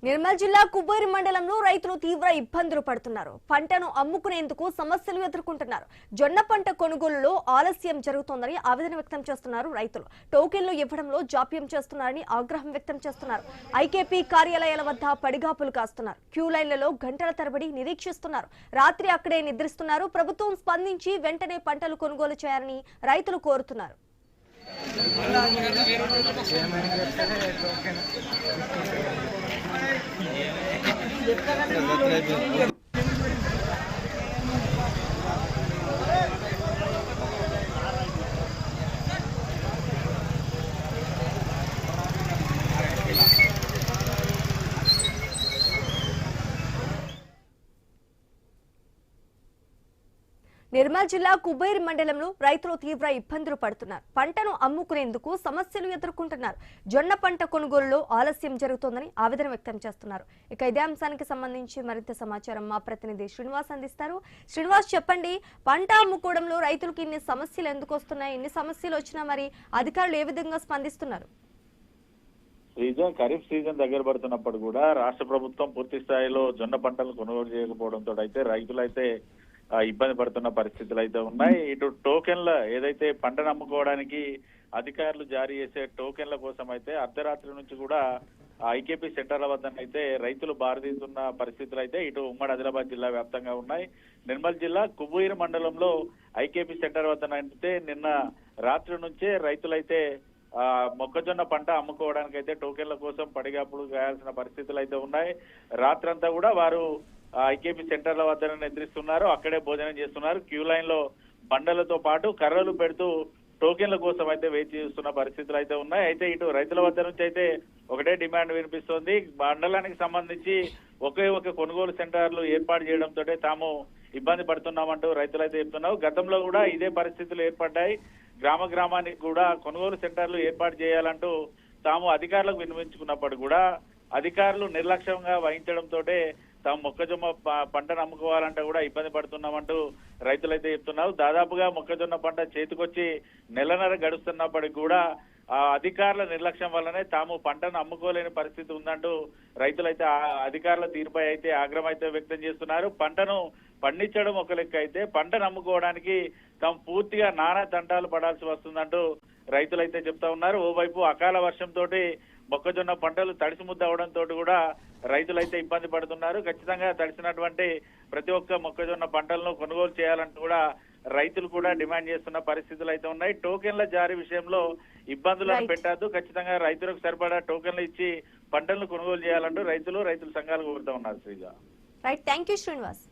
నిర్మల్ జిల్లా కుబ్బేరు మండలంలో రైతులు తీవ్ర ఇబ్బందులు పడుతున్నారు. పంటను అమ్ముకునేందుకు సమస్యలు ఎదుర్కొంటున్నారు. జొన్న పంట కొనుగోలులో ఆలస్యం జరుగుతోందని ఆవేదన వ్యక్తం చేస్తున్నారు రైతులు. టోకెన్లు ఇవ్వడంలో జాప్యం చేస్తున్నారని ఆగ్రహం వ్యక్తం చేస్తున్నారు. ఐకేపీ కార్యాలయాల వద్ద పడిగాపులు కాస్తున్నారు. క్యూ లైన్లలో గంటల తరబడి నిరీక్షిస్తున్నారు. రాత్రి అక్కడే నిద్రిస్తున్నారు. ప్రభుత్వం స్పందించి వెంటనే పంటలు కొనుగోలు చేయాలని రైతులు కోరుతున్నారు. నిర్మల్ జిల్లా కుబ్బేరు మండలంలో రైతులు తీవ్ర ఇబ్బందులు పడుతున్నారు. పంటను అమ్ముకునేందుకు సమస్యలు ఎదుర్కొంటున్నారు. జొన్న పంట కొనుగోలులో ఆలస్యం జరుగుతోందని ఆవేదన వ్యక్తం చేస్తున్నారు. ఇక ఇదే అంశానికి సంబంధించి మరింత సమాచారం మా ప్రతినిధి శ్రీనివాస్ అందిస్తారు. శ్రీనివాస్, చెప్పండి, పంట అమ్ముకోవడంలో రైతులకు ఇన్ని సమస్యలు ఎందుకు వస్తున్నాయి? ఇన్ని సమస్యలు వచ్చినా మరి అధికారులు ఏ విధంగా స్పందిస్తున్నారు? ఖరీఫ్ సీజన్ దగ్గర పడుతున్నప్పుడు కూడా రాష్ట్ర ప్రభుత్వం పూర్తి స్థాయిలో జొన్న పంటలు కొనుగోలు చేయకపోవడంతో అయితే రైతులైతే ఇబ్బంది పడుతున్న పరిస్థితులు అయితే ఉన్నాయి. ఇటు టోకెన్ల ఏదైతే పంటను అమ్ముకోవడానికి అధికారులు జారీ చేసే టోకెన్ల కోసం అయితే అర్ధరాత్రి నుంచి కూడా ఐకేపీ సెంటర్ల వద్దనైతే రైతులు బారదీస్తున్న పరిస్థితులు అయితే ఇటు ఉమ్మడి ఆదిలాబాద్ జిల్లా వ్యాప్తంగా ఉన్నాయి. నిర్మల్ జిల్లా కుబ్బేరు మండలంలో ఐకేపీ సెంటర్ వద్దనైతే నిన్న రాత్రి నుంచే రైతులైతే మొక్కజొన్న పంట అమ్ముకోవడానికి అయితే టోకెన్ల కోసం పడిగాపులు కాయాల్సిన పరిస్థితులు అయితే ఉన్నాయి. రాత్రంతా కూడా వారు ఐకేపీ సెంటర్ల వద్ద నిద్రిస్తున్నారు. అక్కడే భోజనం చేస్తున్నారు. క్యూ లైన్ లో బండలతో పాటు కర్రలు పెడుతూ టోకెన్ల కోసం అయితే వేచి చూస్తున్న పరిస్థితులు అయితే ఉన్నాయి. అయితే ఇటు రైతుల వద్ద నుంచి అయితే ఒకటే డిమాండ్ వినిపిస్తోంది. మండలానికి సంబంధించి ఒకే ఒక కొనుగోలు సెంటర్లు ఏర్పాటు చేయడంతో తాము ఇబ్బంది పడుతున్నామంటూ రైతులు అయితే చెప్తున్నారు. గతంలో కూడా ఇదే పరిస్థితులు ఏర్పడ్డాయి. గ్రామానికి కూడా కొనుగోలు సెంటర్లు ఏర్పాటు చేయాలంటూ తాము అధికారులకు విన్నవించుకున్నప్పుడు కూడా అధికారులు నిర్లక్ష్యంగా వహించడంతో తాము మొక్కజొన్న పంటను అమ్ముకోవాలంటే కూడా ఇబ్బంది పడుతున్నామంటూ రైతులైతే చెప్తున్నారు. దాదాపుగా మొక్కజొన్న పంట చేతికొచ్చి నెలన్నర గడుస్తున్నప్పటికీ కూడా అధికారుల నిర్లక్ష్యం వల్లనే తాము పంటను అమ్ముకోలేని పరిస్థితి ఉందంటూ రైతులైతే అధికారుల తీరుపై అయితే ఆగ్రహం అయితే వ్యక్తం చేస్తున్నారు. పంటను పండించడం ఒక లెక్క అయితే పంటను అమ్ముకోవడానికి తాము పూర్తిగా నానా తంటాలు పడాల్సి వస్తుందంటూ రైతులైతే చెప్తా ఉన్నారు. ఓవైపు అకాల వర్షంతో మొక్కజొన్న పంటలు తడిసి ముద్ద అవడంతో కూడా రైతులైతే ఇబ్బంది పడుతున్నారు. ఖచ్చితంగా తడిసినటువంటి ప్రతి ఒక్క మొక్కజొన్న పంటలను కొనుగోలు చేయాలంటూ కూడా రైతులు కూడా డిమాండ్ చేస్తున్న పరిస్థితులు అయితే ఉన్నాయి. టోకెన్ల జారీ విషయంలో ఇబ్బందులను పెట్టద్దు, ఖచ్చితంగా రైతులకు సరిపడా టోకెన్లు ఇచ్చి పంటలను కొనుగోలు చేయాలంటూ రైతుల సంఘాలు కోరుతూ ఉన్నారు. Sreeja, right, thank you Srinivas.